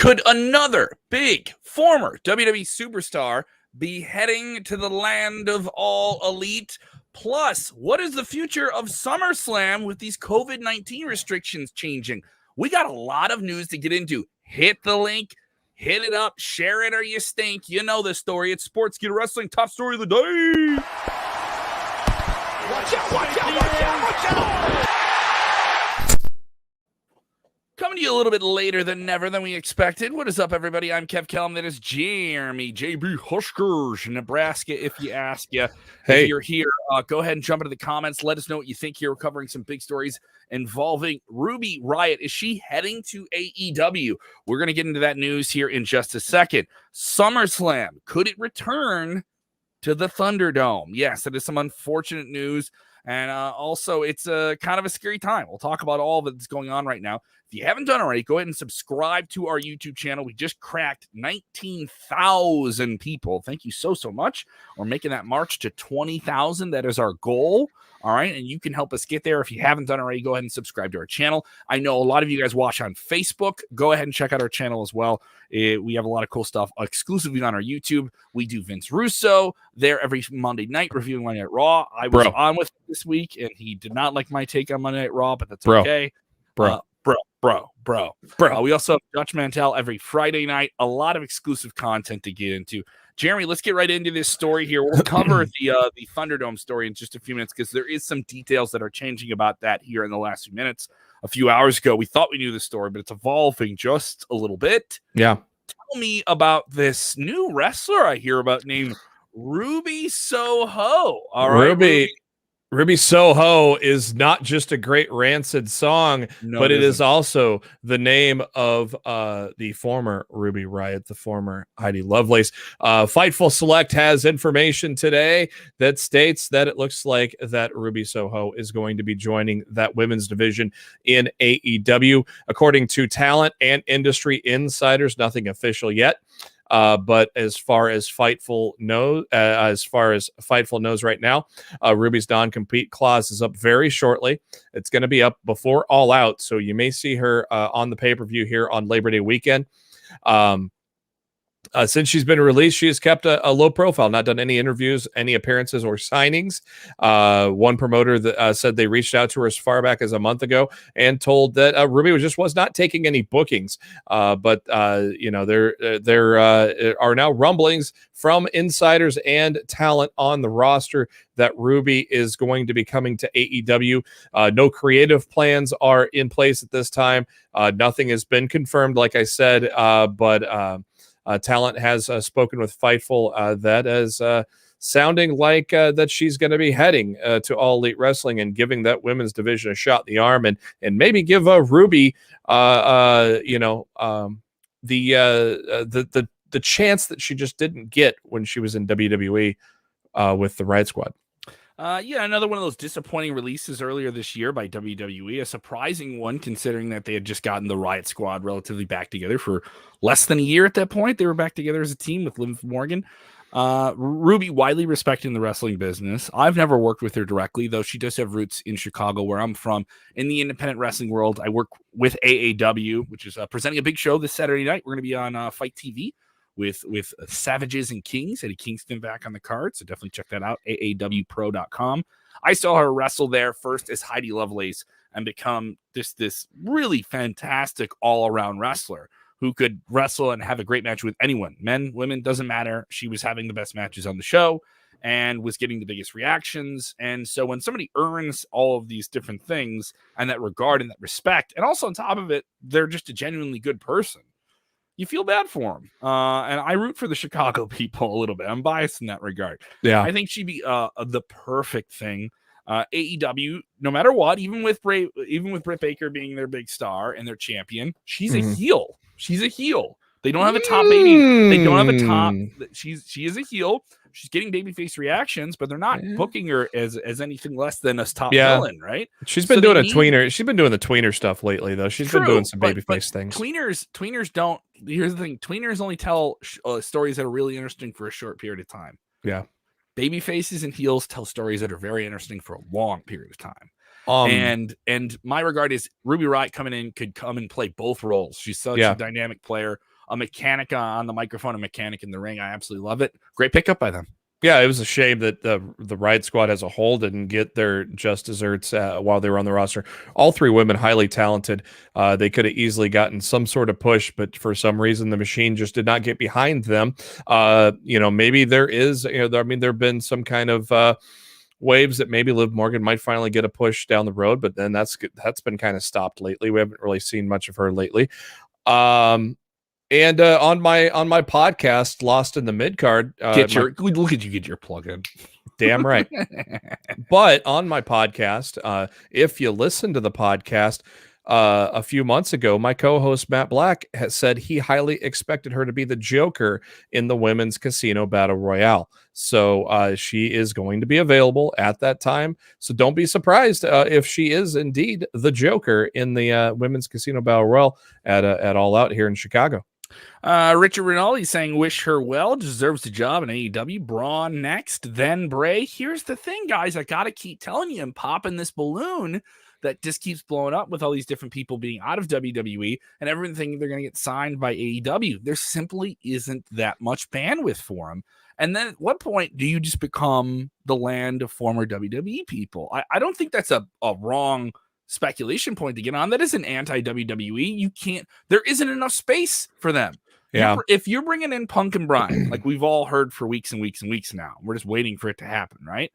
Could another big former WWE superstar be heading to the land of all elite? Plus, what is the future of SummerSlam with these COVID-19 restrictions changing? We got a lot of news to get into. Hit the link, hit it up, share it or you stink. You know the story. It's Sportskeeda Wrestling, top story of the day. Watch out, watch out, watch out, watch out! Coming to you a little bit later than we expected. What is up, everybody? I'm Kellam. That is Jeremy, JB Huskers, Nebraska, if you ask you. Hey. If you're here, go ahead and jump into the comments. Let us know what you think here. We're covering some big stories involving Ruby Riott. Is she heading to AEW? We're going to get into that news here in just a second. SummerSlam, could it return to the Thunderdome? Yes, that is some unfortunate news. And also, it's kind of a scary time. We'll talk about all that's going on right now. If you haven't done already, go ahead and subscribe to our YouTube channel. We just cracked 19,000 people. Thank you so much. We're making that march to 20,000. That is our goal. All right. And you can help us get there. If you haven't done already, go ahead and subscribe to our channel. I know a lot of you guys watch on Facebook. Go ahead and check out our channel as well. We have a lot of cool stuff exclusively on our YouTube. We do Vince Russo there every Monday night reviewing Monday Night Raw. I was on with him this week, and he did not like my take on Monday Night Raw, but that's okay. Bro. We also have Dutch Mantel every Friday night. A lot of exclusive content to get into. Jeremy, let's get right into this story here. We'll cover the Thunderdome story in just a few minutes because there is some details that are changing about that here in the last few minutes. A few hours ago, we thought we knew the story, but it's evolving just a little bit. Yeah. Tell me about this new wrestler I hear about named Ruby Soho. All right, Ruby Soho is not just a great rancid song, but it is also the name of the former Ruby Riott, the former Heidi Lovelace. Fightful Select has information today that states that it looks like that Ruby Soho is going to be joining that women's division in AEW. According to talent and industry insiders, nothing official yet. But as far as Fightful knows right now, Ruby's non-compete clause is up very shortly. It's going to be up before All Out, so you may see her on the pay-per-view here on Labor Day weekend. Since she's been released, she has kept a low profile, not done any interviews, any appearances, or signings. One promoter that said they reached out to her as far back as a month ago and told that Ruby was not taking any bookings. But there are now rumblings from insiders and talent on the roster that Ruby is going to be coming to AEW. No creative plans are in place at this time. Nothing has been confirmed, like I said, but talent has spoken with Fightful that is sounding like that she's going to be heading to All Elite Wrestling and giving that women's division a shot in the arm and maybe give Ruby the chance that she just didn't get when she was in WWE with the Riott Squad. Another one of those disappointing releases earlier this year by WWE, a surprising one considering that they had just gotten the Riott Squad relatively back together for less than a year at that point. They were back together as a team with Liv Morgan. Ruby, widely respected in the wrestling business. I've never worked with her directly, though she does have roots in Chicago, where I'm from. In the independent wrestling world, I work with AEW, which is presenting a big show this Saturday night. We're going to be on Fight TV with Savages and Kings. Eddie Kingston back on the card, so definitely check that out, aawpro.com. I saw her wrestle there first as Heidi Lovelace and become this really fantastic all-around wrestler who could wrestle and have a great match with anyone. Men, women, doesn't matter. She was having the best matches on the show and was getting the biggest reactions. And so when somebody earns all of these different things and that regard and that respect, and also on top of it, they're just a genuinely good person, you feel bad for them. And I root for the Chicago people a little bit. I'm biased in that regard. Yeah. I think she'd be the perfect thing. AEW, no matter what, even with Britt Baker being their big star and their champion, she's a heel. She's a heel. They don't have a top baby. They don't have a top. She is a heel. She's getting babyface reactions, but they're not booking her as anything less than a top villain, right? She's been doing tweener. She's been doing the tweener stuff lately, though. She's been doing some babyface things. Tweeners don't. Here's the thing: tweeners only tell stories that are really interesting for a short period of time. Yeah, baby faces and heels tell stories that are very interesting for a long period of time. And my regard is Ruby Riott coming in could come and play both roles. She's such a dynamic player. a mechanic on the microphone, a mechanic in the ring. I absolutely love it. Great pickup by them. Yeah, it was a shame that the Riott Squad as a whole didn't get their just desserts while they were on the roster. All three women, highly talented. They could have easily gotten some sort of push, but for some reason, the machine just did not get behind them. Maybe there is, there have been some kind of waves that maybe Liv Morgan might finally get a push down the road, but then that's been kind of stopped lately. We haven't really seen much of her lately. And on my podcast, Lost in the Midcard, look at you get your plug in. Damn right. But on my podcast, if you listen to the podcast, a few months ago, my co-host Matt Black has said he highly expected her to be the Joker in the women's casino battle royale. So she is going to be available at that time. So don't be surprised if she is indeed the Joker in the women's casino battle royale at All Out here in Chicago. Richard Rinaldi saying, wish her well, deserves the job in AEW. Braun next, then Bray. Here's the thing, guys. I got to keep telling you and popping this balloon that just keeps blowing up with all these different people being out of WWE and everyone thinking they're going to get signed by AEW. There simply isn't that much bandwidth for them. And then at what point do you just become the land of former WWE people? I don't think that's a wrong speculation point to get on. That isn't anti-WWE. You can't, there isn't enough space for them. Yeah. If you're bringing in Punk and Bryan, like we've all heard for weeks and weeks and weeks now, we're just waiting for it to happen, right?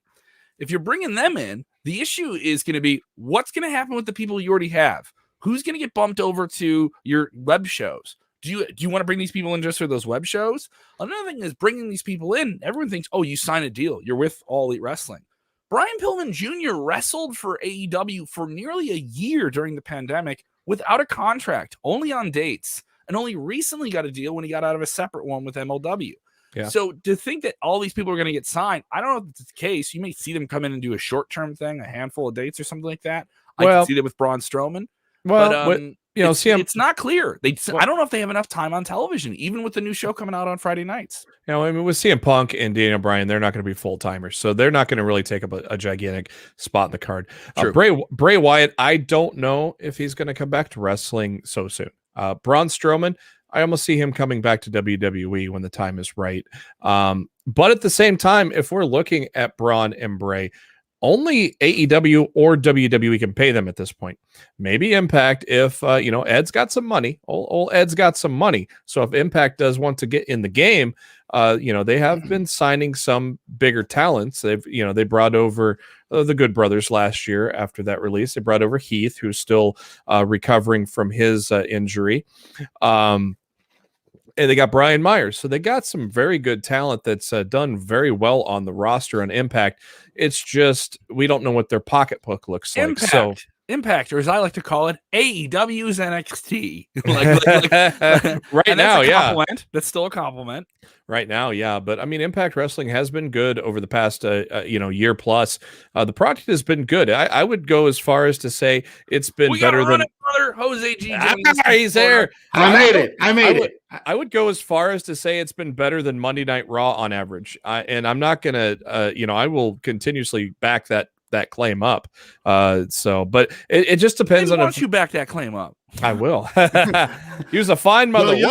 If you're bringing them in, the issue is going to be what's going to happen with the people you already have. Who's going to get bumped over to your web shows? Do you want to bring these people in just for those web shows? Another thing is bringing these people in. Everyone thinks, oh, you sign a deal. You're with All Elite Wrestling. Brian Pillman Jr. wrestled for AEW for nearly a year during the pandemic without a contract, only on dates, and only recently got a deal when he got out of a separate one with MLW. Yeah. So to think that all these people are going to get signed, I don't know if it's the case. You may see them come in and do a short-term thing, a handful of dates or something like that. I can see that with Braun Strowman. But, it's not clear. I don't know if they have enough time on television, even with the new show coming out on Friday nights. With CM Punk and Daniel Bryan, they're not going to be full-timers, so they're not going to really take up a gigantic spot in the card. Bray Wyatt, I don't know if he's going to come back to wrestling so soon. Braun Strowman, I almost see him coming back to WWE when the time is right. But at the same time, if we're looking at Braun and Bray, only AEW or WWE can pay them at this point. Maybe Impact, if Ed's got some money. Old Ed's got some money. So if Impact does want to get in the game, they have been signing some bigger talents. They brought over the Good Brothers last year after that release. They brought over Heath, who's still recovering from his injury. And they got Brian Myers. So they got some very good talent that's done very well on the roster on Impact. It's just we don't know what their pocketbook looks like. Impact, or as I like to call it, AEW's NXT. Right now, yeah. That's still a compliment. Right now, yeah. But I mean, Impact Wrestling has been good over the past, year plus. The product has been good. I would go as far as to say it's been better than Jose G. He's there. I made it. I would go as far as to say it's been better than Monday Night Raw on average. And I'm not gonna, I will continuously back that claim up. But it just depends on if you back that claim up. I will. He was a fine mother. You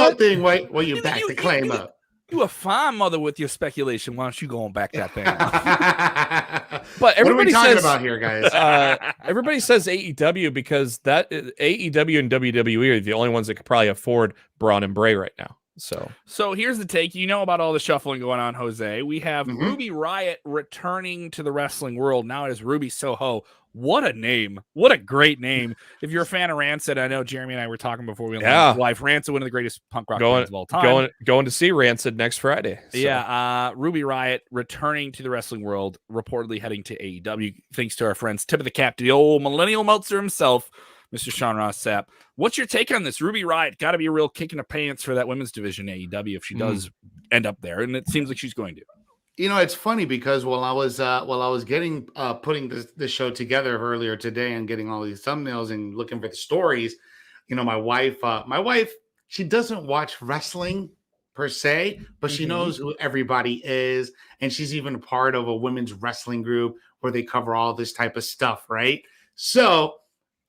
back the claim up. You a fine mother with your speculation. Why don't you go and back that thing up? But everybody what are we talking says about here, guys? Everybody says AEW because that AEW and WWE are the only ones that could probably afford Braun and Bray right now. So here's the take. You know about all the shuffling going on, Jose. We have Ruby Riott returning to the wrestling world now as Ruby Soho. What a name. What a great name. If you're a fan of Rancid, I know Jeremy and I were talking before we went live. Rancid, one of the greatest punk rock bands of all time. Going to see Rancid next Friday. So. Yeah, Ruby Riott returning to the wrestling world, reportedly heading to AEW. Thanks to our friends. Tip of the cap to the old millennial Meltzer himself, Mr. Sean Ross Sapp. What's your take on this? Ruby Riott got to be a real kick in the pants for that women's division AEW if she does end up there, and it seems like she's going to. It's funny because while I was getting putting this show together earlier today and getting all these thumbnails and looking for the stories, my wife, she doesn't watch wrestling per se, but she knows who everybody is, and she's even a part of a women's wrestling group where they cover all this type of stuff, right? So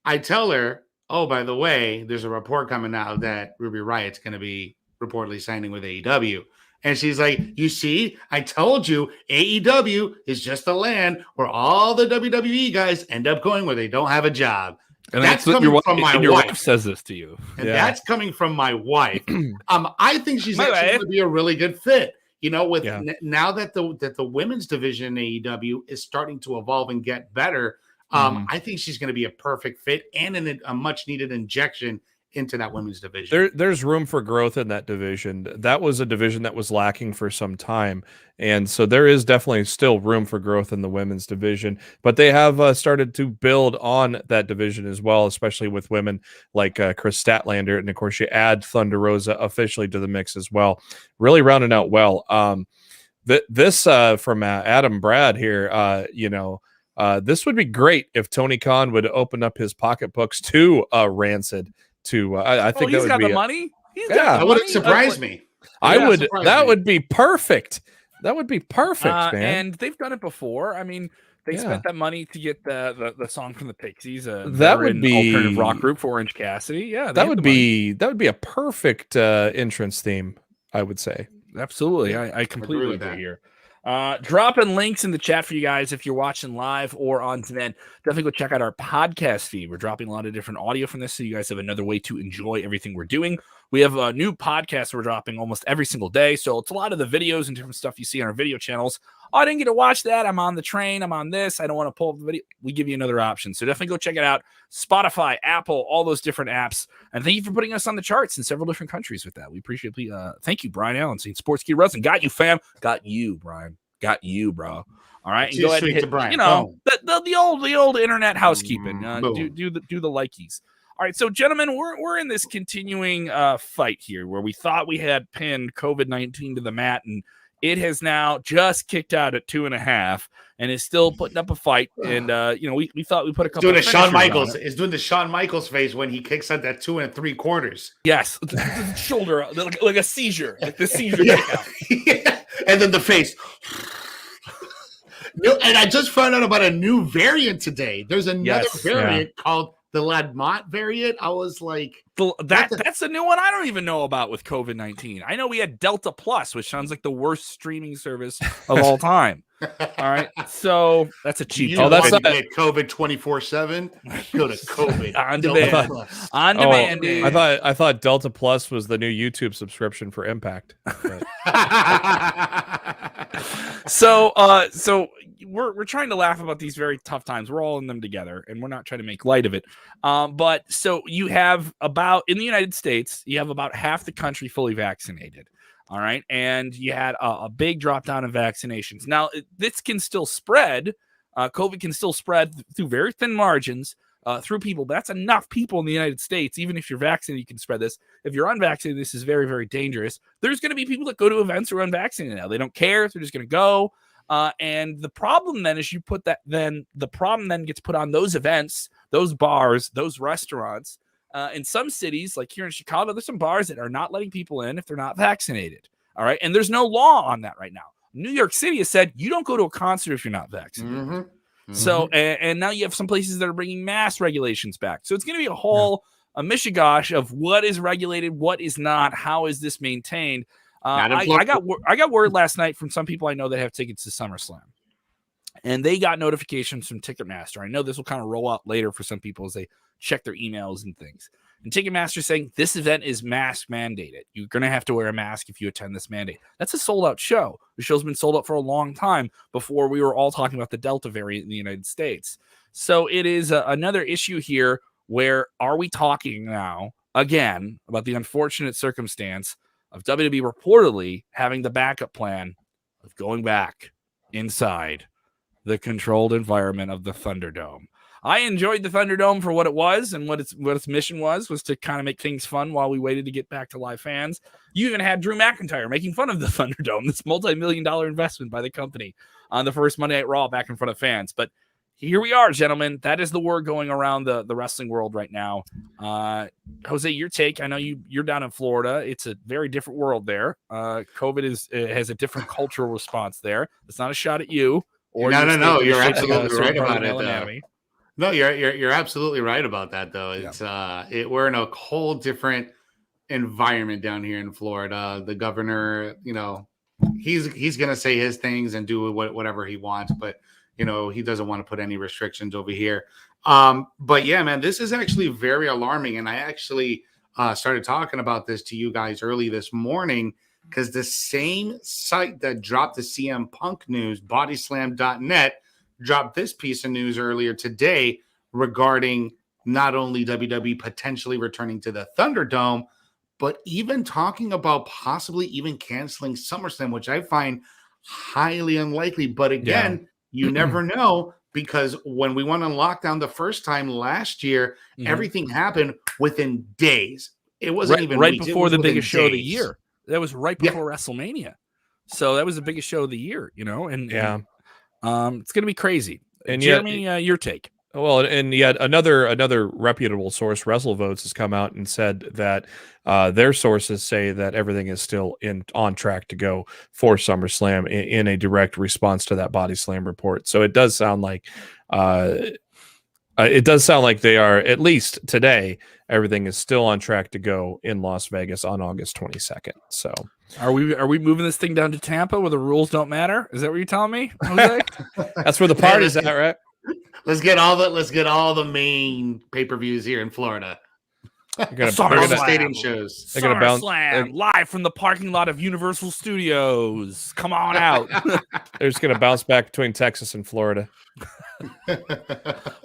I tell her, oh, by the way, there's a report coming out that Ruby Riott's going to be reportedly signing with AEW. And she's like, you see, I told you AEW is just a land where all the WWE guys end up going where they don't have a job. And that's coming from my your wife. says this to you. And that's coming from my wife. I think she's actually going to be a really good fit. You know, with now that the women's division in AEW is starting to evolve and get better, I think she's going to be a perfect fit and a much needed injection into that women's division. There's room for growth in that division. That was a division that was lacking for some time. And so there is definitely still room for growth in the women's division, but they have started to build on that division as well, especially with women like Chris Statlander. And of course, you add Thunder Rosa officially to the mix as well. Really rounding out well. This from Adam Brad here, this would be great if Tony Khan would open up his pocketbooks to Rancid. I think he's that would got be the money. That wouldn't surprise me. That would be perfect. That would be perfect, man. And they've done it before. I mean, they spent that money to get the song from the Pixies. That would be alternative rock group for Orange Cassidy. Yeah, that would be a perfect entrance theme, I would say. Absolutely, I completely agree here. Dropping links in the chat for you guys if you're watching live or on demand. Definitely go check out our podcast feed. We're dropping a lot of different audio from this, so you guys have another way to enjoy everything we're doing. We have a new podcast we're dropping almost every single day, so it's a lot of the videos and different stuff you see on our video channels. Oh, I didn't get to watch that. I'm on the train. I'm on this. I don't want to pull up the video. We give you another option, so definitely go check it out. Spotify, Apple, all those different apps. And thank you for putting us on the charts in several different countries with that. We appreciate it. Thank you, Brian Allen, saying Sportskeeda Wrestling. Got you, fam. Got you, Brian. Got you, bro. All right, and go ahead and hit, the old internet housekeeping. Do the likies. All right, so gentlemen, we're in this continuing fight here where we thought we had pinned COVID-19 to the mat, and it has now just kicked out at 2.5 and is still putting up a fight. And we thought we put a couple. Doing the Shawn Michaels is doing the Shawn Michaels face when he kicks out that 2 3/4. Yes, shoulder like a seizure, like the seizure. Yeah. And then the face. And I just found out about a new variant today. There's another variant called the Ladmont variant. I was like, that's a new one I don't even know about with COVID-19. I know we had Delta Plus, which sounds like the worst streaming service of all time. All right, so that's a cheap. That's not COVID 24/7. Go to COVID on demand. On demand. I thought Delta Plus was the new YouTube subscription for Impact. So we're trying to laugh about these very tough times. We're all in them together, and we're not trying to make light of it. But so you have in the United States, you have about half the country fully vaccinated. All right. And you had a big drop down in vaccinations. Now, this can still spread. COVID can still spread through very thin margins through people. But that's enough people in the United States. Even if you're vaccinated, you can spread this. If you're unvaccinated, this is very, very dangerous. There's going to be people that go to events who are unvaccinated now. They don't care. They're just going to go. And the problem then is the problem then gets put on those events, those bars, those restaurants. In some cities, like here in Chicago, there's some bars that are not letting people in if they're not vaccinated. All right. And there's no law on that right now. New York City has said you don't go to a concert if you're not vaccinated. Mm-hmm. Mm-hmm. So, and now you have some places that are bringing mask regulations back. So it's going to be a whole a mishigosh of what is regulated, what is not, how is this maintained. I got word last night from some people I know that have tickets to SummerSlam. And they got notifications from Ticketmaster. I know this will kind of roll out later for some people as they check their emails and things. And Ticketmaster saying this event is mask mandated. You're going to have to wear a mask if you attend this mandate. That's a sold-out show. The show's been sold out for a long time before we were all talking about the Delta variant in the United States. So it is another issue here where are we talking now, again, about the unfortunate circumstance of WWE reportedly having the backup plan of going back inside the controlled environment of the Thunderdome. I enjoyed the Thunderdome for what it was and what its mission was to kind of make things fun while we waited to get back to live fans. You even had Drew McIntyre making fun of the Thunderdome, this multi-million-dollar investment by the company on the first Monday Night Raw back in front of fans. But here we are, gentlemen. That is the word going around the wrestling world right now. Jose, your take. I know you're down in Florida. It's a very different world there. COVID has a different cultural response there. It's not a shot at you. Or no. You're absolutely right about it. No, you're absolutely right about that, though. It's we're in a whole different environment down here in Florida. The governor, he's going to say his things and do whatever he wants, but he doesn't want to put any restrictions over here. But yeah, man, this is actually very alarming. And I actually started talking about this to you guys early this morning, because the same site that dropped the CM Punk news, bodyslam.net, dropped this piece of news earlier today regarding not only WWE potentially returning to the Thunderdome, but even talking about possibly even canceling SummerSlam, which I find highly unlikely. But again, you never know, because when we went on lockdown the first time last year, everything happened within days. It wasn't even right weeks. Before the biggest show of the days. year. That was right before WrestleMania. So that was the biggest show of the year, and it's going to be crazy. And Jeremy, your take. Well, and yet another reputable source, WrestleVotes, has come out and said that their sources say that everything is still on track to go for SummerSlam in a direct response to that Body Slam report. So it does sound like they are, at least today, everything is still on track to go in Las Vegas on August 22nd. So are we moving this thing down to Tampa where the rules don't matter? Is that what you're telling me, Jose? That's where the party's at, right? Let's get all the main pay-per-views here in Florida. SummerSlam stadium shows. They're gonna bounce live from the parking lot of Universal Studios. Come on out. They're just gonna bounce back between Texas and Florida.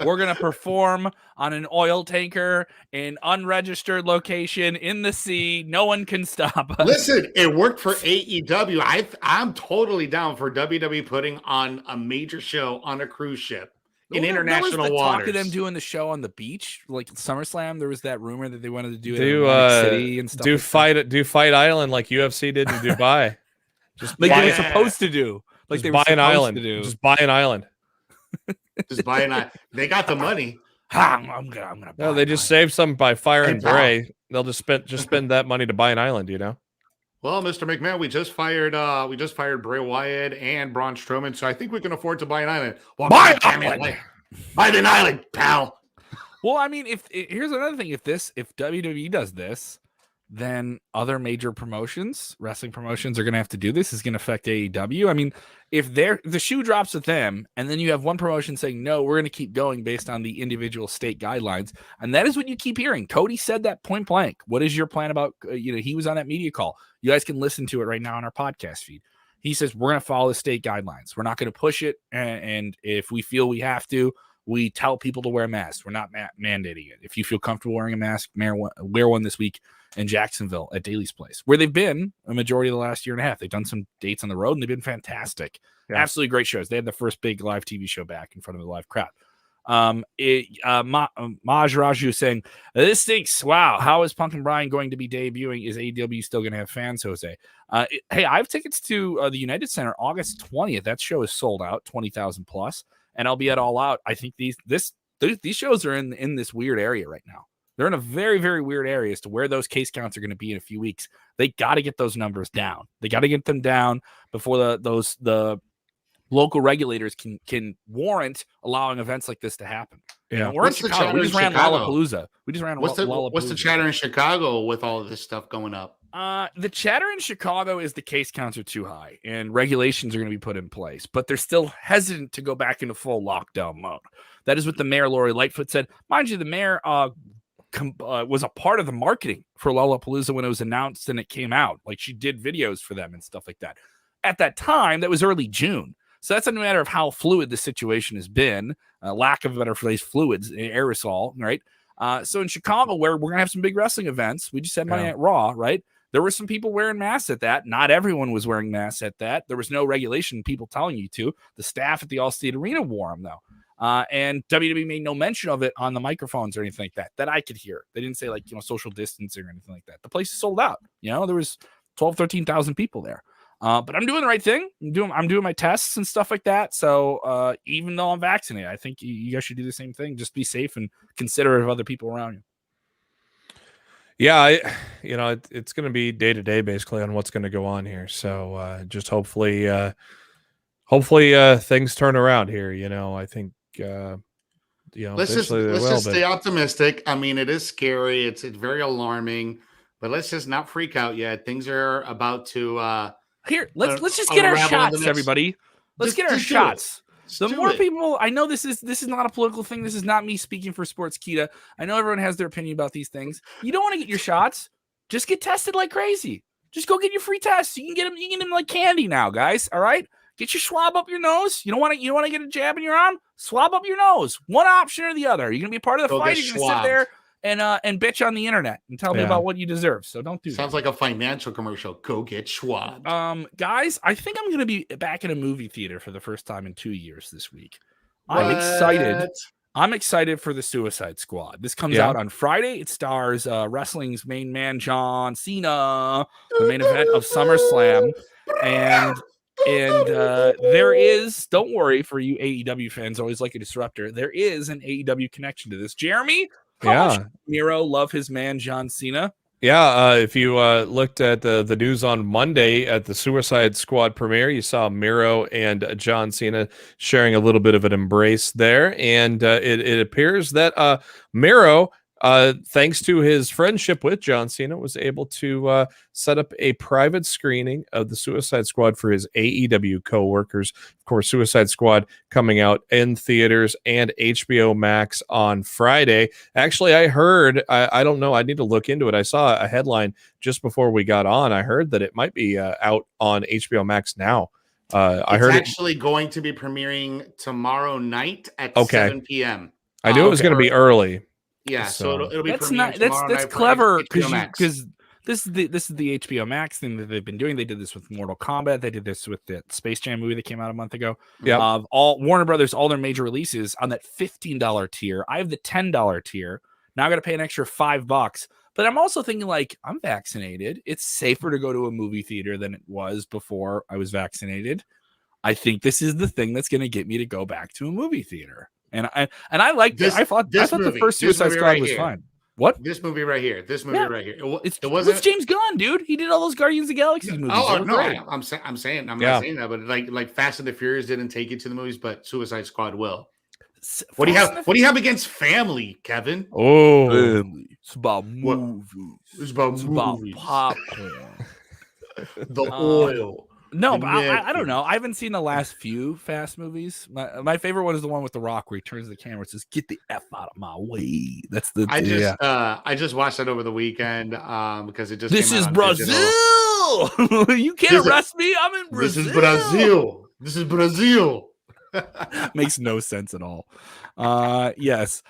We're gonna perform on an oil tanker in unregistered location in the sea. No one can stop us. Listen, it worked for AEW. I'm totally down for WWE putting on a major show on a cruise ship in international waters. Talk of them doing the show on the beach, like SummerSlam. There was that rumor that they wanted to do it in Atlantic City and stuff. Do Fight Island like UFC did in Dubai. Just like they were supposed to do. Like they buy an island. Just buy an island. Just buy an island. They got the money. I'm gonna. No, they just saved some by firing Bray. They'll just spend that money to buy an island. Well, Mr. McMahon, we just fired Bray Wyatt and Braun Strowman, so I think we can afford to buy an island. Well, buy an island, pal. Well, I mean, here's another thing: if WWE does this, then other major promotions, wrestling promotions, are going to have to do this. Is going to affect AEW. I mean, if the shoe drops with them, and then you have one promotion saying, no, we're going to keep going based on the individual state guidelines. And that is what you keep hearing. Cody said that point blank. What is your plan about, he was on that media call. You guys can listen to it right now on our podcast feed. He says, we're going to follow the state guidelines. We're not going to push it. And if we feel we have to, we tell people to wear masks. We're not mandating it. If you feel comfortable wearing a mask, wear one this week in Jacksonville at Daly's Place, where they've been a majority of the last year and a half. They've done some dates on the road, and they've been fantastic. Yeah. Absolutely great shows. They had the first big live TV show back in front of the live crowd. Maj Raju saying, this stinks. Wow, how is Punk and Bryan going to be debuting? Is AEW still going to have fans, Jose? Hey, I have tickets to the United Center August 20th. That show is sold out, 20,000 plus, and I'll be at All Out. I think these shows are in this weird area right now. They're in a very, very weird area as to where those case counts are going to be in a few weeks. They got to get those numbers down. They got to get them down before the local regulators can warrant allowing events like this to happen. Yeah, we're in Chicago. We just ran Lollapalooza. What's the chatter in Chicago with all of this stuff going up? The chatter in Chicago is the case counts are too high and regulations are going to be put in place, but they're still hesitant to go back into full lockdown mode. That is what the mayor, Lori Lightfoot, said. Mind you, the mayor was a part of the marketing for Lollapalooza when it was announced and it came out. Like, she did videos for them and stuff like that. At that time, that was early June. So that's a matter of how fluid the situation has been. Lack of a better phrase, fluids, aerosol, right? So in Chicago, where we're going to have some big wrestling events, we just had Monday Night Raw, right? There were some people wearing masks at that. Not everyone was wearing masks at that. There was no regulation, people telling you to. The staff at the Allstate Arena wore them, though. And WWE made no mention of it on the microphones or anything like that I could hear. They didn't say social distancing or anything like that. The place is sold out. There was 12, 13,000 people there. But I'm doing the right thing. I'm doing my tests and stuff like that. So even though I'm vaccinated, I think you guys should do the same thing. Just be safe and considerate of other people around you. Yeah, it's going to be day to day basically on what's going to go on here. So just hopefully things turn around here. I think. Let's just stay optimistic. I mean, it is scary. It's very alarming, but let's just not freak out yet. Things are about to here. Let's just get our shots, everybody. Let's get our shots. The more people, I know this is not a political thing. This is not me speaking for Sportskeeda. I know everyone has their opinion about these things. You don't want to get your shots. Just get tested like crazy. Just go get your free tests. You can get them. You can get them like candy now, guys. All right. Get your swab up your nose. You don't want to get a jab in your arm. Swab up your nose. One option or the other. You're gonna be a part of the fight. You're gonna sit there and bitch on the internet and tell me about what you deserve. So don't do that. Sounds like a financial commercial. Go get swabbed. Guys, I think I'm gonna be back in a movie theater for the first time in 2 years this week. I'm excited. I'm excited for the Suicide Squad. This comes out on Friday. It stars wrestling's main man John Cena, the main event of SummerSlam, and there is, don't worry for you AEW fans, always like a disruptor. There is an AEW connection to this. Jeremy, how much Miro love his man John Cena? Yeah, if you looked at the news on Monday at the Suicide Squad premiere, you saw Miro and John Cena sharing a little bit of an embrace there, and it appears that Miro, thanks to his friendship with John Cena, was able to set up a private screening of the Suicide Squad for his AEW co-workers. Of course, Suicide Squad coming out in theaters and HBO Max on Friday. Actually, I heard, I don't know, I need to look into it. I saw a headline just before we got on. I heard that it might be out on HBO Max now. I heard it's actually going to be premiering tomorrow night at 7 p.m. I knew it was going to be early. Yeah, so it'll be that's clever because this is the HBO Max thing that they've been doing. They did this with Mortal Kombat. They did this with the Space Jam movie that came out a month ago. Yeah, all Warner Brothers, all their major releases on that $15 tier. I have the $10 tier. Now I got to pay an extra $5. But I'm also thinking, like, I'm vaccinated. It's safer to go to a movie theater than it was before I was vaccinated. I think this is the thing that's going to get me to go back to a movie theater. And I like this. I thought the first Suicide Squad was fine. What? This movie right here. Right here. It wasn't James Gunn, dude. He did all those Guardians of the Galaxy movies. Oh no, I'm not saying that, but like Fast and the Furious didn't take it to the movies, but Suicide Squad will. What do you have against family, Kevin? Oh, family. It's about movies. It's about popcorn. The oil. No, but I don't know. I haven't seen the last few Fast movies. My favorite one is the one with The Rock where he turns the camera and says, "Get the F out of my way." That's the. I just watched that over the weekend because it just. This is Brazil. You can't arrest me. I'm in Brazil. This is Brazil. Makes no sense at all. Yes.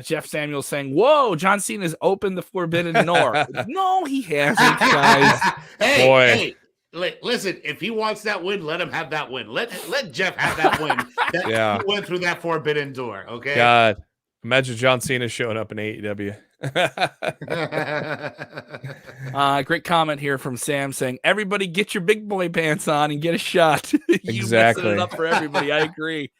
Jeff Samuel saying, "Whoa, John Cena's opened the forbidden door." No, he hasn't, guys. Hey. Listen, if he wants that win, let him have that win. Let Jeff have that win. He went through that forbidden door. Okay. God, imagine John Cena showing up in AEW. Great comment here from Sam saying, "Everybody, get your big boy pants on and get a shot." Exactly. Messing it up for everybody. I agree.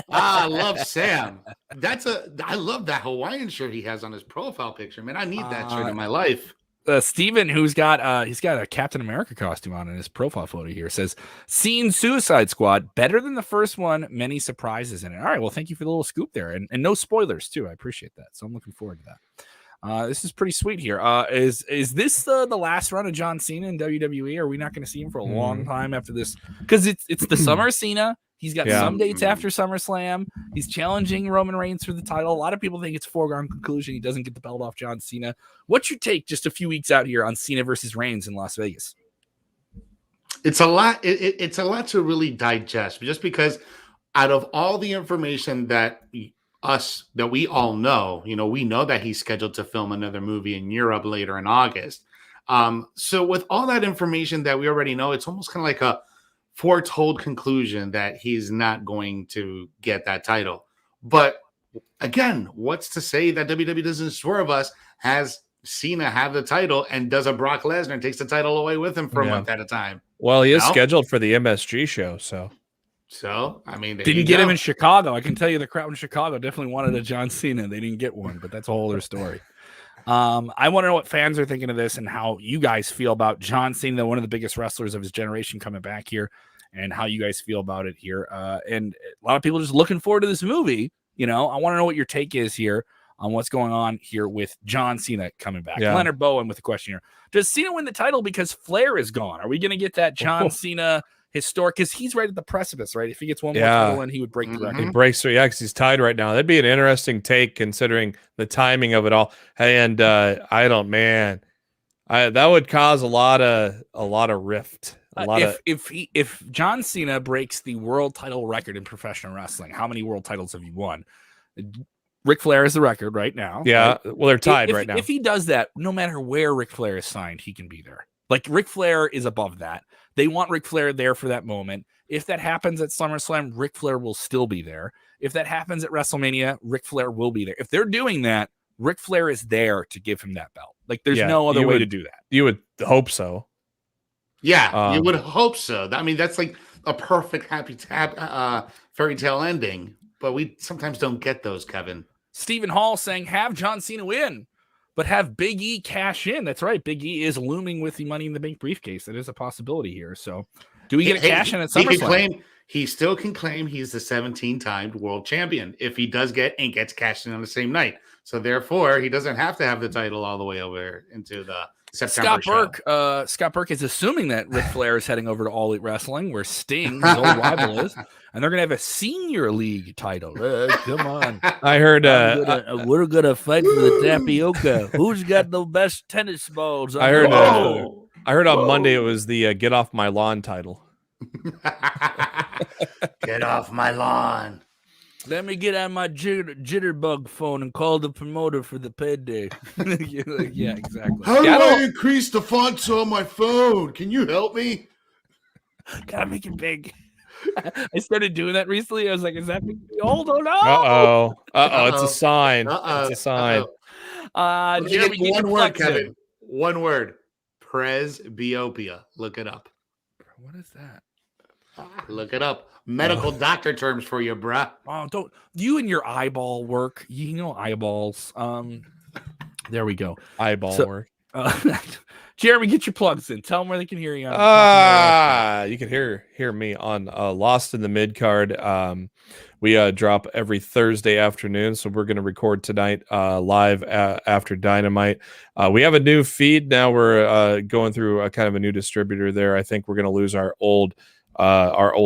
I love Sam. I love that Hawaiian shirt he has on his profile picture. Man, I need that shirt in my life. Steven, who's got he's got a Captain America costume on in his profile photo here, says, "Seen Suicide Squad, better than the first one, many surprises in it." All right, well, thank you for the little scoop there, and no spoilers too. I appreciate that, so I'm looking forward to that. This is pretty sweet here. Is this the last run of John Cena in WWE? Are we not going to see him for a long time after this? Because it's the summer Cena. He's got some dates after SummerSlam. He's challenging Roman Reigns for the title. A lot of people think it's a foregone conclusion. He doesn't get the belt off John Cena. What's your take just a few weeks out here on Cena versus Reigns in Las Vegas? It's a lot. It's a lot to really digest, just because out of all the information that we all know, we know that he's scheduled to film another movie in Europe later in August. So with all that information that we already know, it's almost kind of like a foretold conclusion that he's not going to get that title. But again, what's to say that WWE doesn't swerve us, has Cena have the title, and does a Brock Lesnar and takes the title away with him for a month at a time? Well, he is scheduled for the MSG show, so I mean, didn't get him in Chicago. I can tell you the crowd in Chicago definitely wanted a John Cena. They didn't get one, but that's a whole other story. I want to know what fans are thinking of this and how you guys feel about John Cena, one of the biggest wrestlers of his generation, coming back here, and how you guys feel about it here. And a lot of people just looking forward to this movie. I want to know what your take is here on what's going on here with John Cena coming back. Yeah. Leonard Bowen with a question here. Does Cena win the title because Flair is gone? Are we going to get that John Cena historic? Because he's right at the precipice, right? If he gets one more title in, he would break the record. He breaks through, because he's tied right now. That'd be an interesting take considering the timing of it all. And that would cause a lot of rift. If John Cena breaks the world title record in professional wrestling, how many world titles have you won? Ric Flair is the record right now. Yeah, right? Well, they're tied right now. If he does that, no matter where Ric Flair is signed, he can be there. Like, Ric Flair is above that. They want Ric Flair there for that moment. If that happens at SummerSlam, Ric Flair will still be there. If that happens at WrestleMania, Ric Flair will be there. If they're doing that, Ric Flair is there to give him that belt. Like, there's no other way to do that. You would hope so. Yeah, you would hope so. I mean, that's like a perfect happy fairy tale ending, but we sometimes don't get those, Kevin. Stephen Hall saying, have John Cena win, but have Big E cash in. That's right. Big E is looming with the Money in the Bank briefcase. That is a possibility here. So do we get a cash in at SummerSlam? He still can claim he's the 17-time world champion if he does gets cashed in on the same night. So therefore, he doesn't have to have the title all the way over into the September show. Scott Burke is assuming that Ric Flair is heading over to All Elite Wrestling, where Sting, his old rival, is, and they're going to have a senior league title. Come on! I heard we're going to fight for the tapioca. Who's got the best tennis balls? I heard on Monday it was the Get Off My Lawn title. Get off my lawn. Let me get on my jitterbug phone and call the promoter for the payday. Yeah, exactly. How do I increase the fonts on my phone? Can you help me? Gotta make it big. I started doing that recently. I was like, is that big? Hold on. Uh-oh. It's a sign. It's a sign. Jeremy, one word, Kevin. One word. Presbyopia. Look it up. What is that? Look it up. Medical doctor terms for you, bruh. Oh, don't you and your eyeball work? You know eyeballs. There we go. Work. Jeremy, get your plugs in. Tell them where they can hear you. You can hear me on Lost in the Mid Card. We drop every Thursday afternoon, so we're going to record tonight live after Dynamite. We have a new feed now. We're going through a kind of a new distributor there. I think we're going to lose our old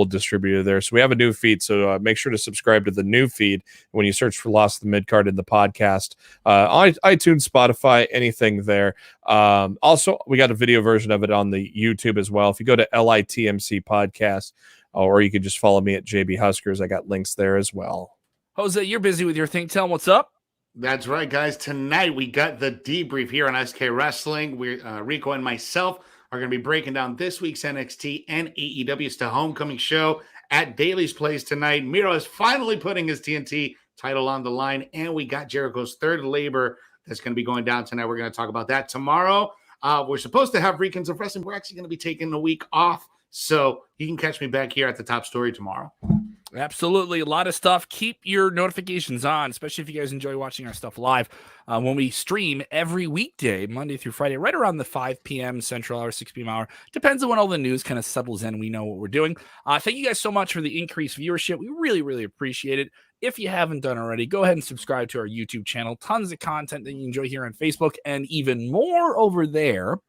distributor there. So we have a new feed. So make sure to subscribe to the new feed when you search for Lost in the Midcard in the podcast, on iTunes, Spotify, anything there. Also, we got a video version of it on the YouTube as well. If you go to LITMC podcast, or you can just follow me at JB Huskers. I got links there as well. Jose, you're busy with your thing. Tell them what's up. That's right, guys. Tonight we got the debrief here on SK Wrestling. We're Rico and myself are going to be breaking down this week's NXT and AEW. It's the homecoming show at Daly's Place tonight. Miro is finally putting his TNT title on the line, and we got Jericho's third labor that's going to be going down tonight. We're going to talk about that tomorrow. We're supposed to have Recons of Wrestling. We're actually going to be taking a week off, so you can catch me back here at the top story tomorrow. Absolutely. A lot of stuff. Keep your notifications on, especially if you guys enjoy watching our stuff live when we stream every weekday, Monday through Friday, right around the 5 p.m. Central Hour, 6 p.m. hour. Depends on when all the news kind of settles in. We know what we're doing. Thank you guys so much for the increased viewership. We really, really appreciate it. If you haven't done already, go ahead and subscribe to our YouTube channel. Tons of content that you enjoy here on Facebook and even more over there.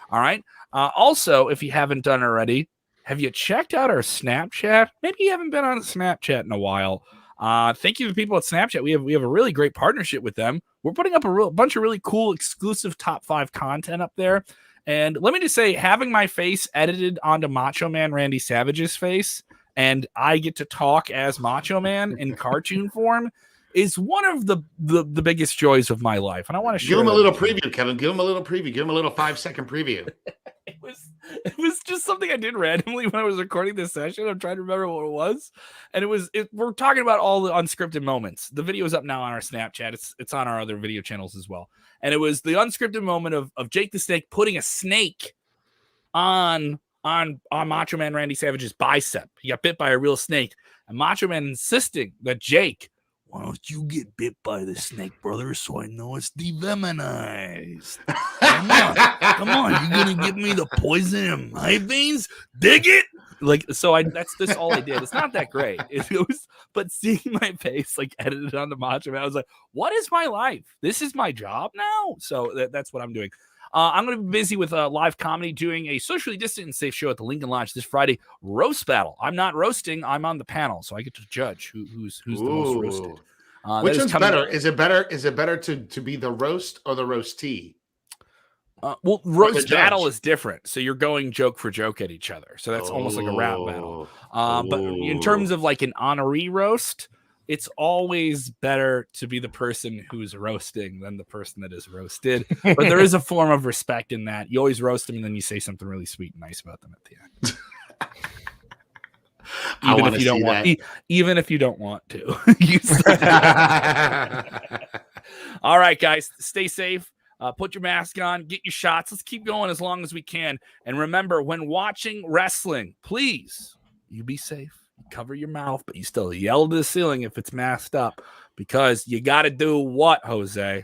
All right. Also, if you haven't done already, have you checked out our Snapchat? Maybe you haven't been on Snapchat in a while. Thank you to the people at Snapchat. We have a really great partnership with them. We're putting up a bunch of really cool exclusive top 5 content up there. And let me just say, having my face edited onto Macho Man Randy Savage's face, and I get to talk as Macho Man in cartoon form, is one of the biggest joys of my life. And I want to share. Give him a little preview, Kevin. Give him a little preview. Give him a little 5-second preview. It was just something I did randomly when I was recording this session. I'm trying to remember what it was. And we're talking about all the unscripted moments. The video is up now on our Snapchat. It's on our other video channels as well. And it was the unscripted moment of Jake the Snake putting a snake on Macho Man Randy Savage's bicep. He got bit by a real snake. And Macho Man insisting that Jake, why don't you get bit by the snake, brother, so I know it's devenomized? Come on. You're going to give me the poison in my veins? Dig it? Like, so that's all I did. It's not that great. It was, but seeing my face like edited on the Macho Man, I was like, what is my life? This is my job now. So that's what I'm doing. I'm going to be busy with live comedy, doing a socially distant and safe show at the Lincoln Lodge this Friday. Roast battle. I'm not roasting. I'm on the panel, so I get to judge who's the most roasted. Which one's better? Is it better to be the roast or the roastee? Well, roast battle is different. So you're going joke for joke at each other. So that's almost like a rap battle. But in terms of like an honoree roast, it's always better to be the person who's roasting than the person that is roasted. But there is a form of respect in that. You always roast them and then you say something really sweet and nice about them at the end. Even if you don't want to. All right, guys, stay safe. Put your mask on, get your shots. Let's keep going as long as we can. And remember, when watching wrestling, please, you be safe. Cover your mouth, but you still yell to the ceiling if it's masked up, because you got to do what, Jose?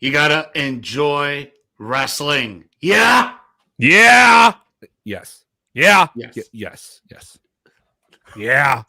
You got to enjoy wrestling. Yeah. Yeah. Yes. Yeah. Yes. Yes. Yeah.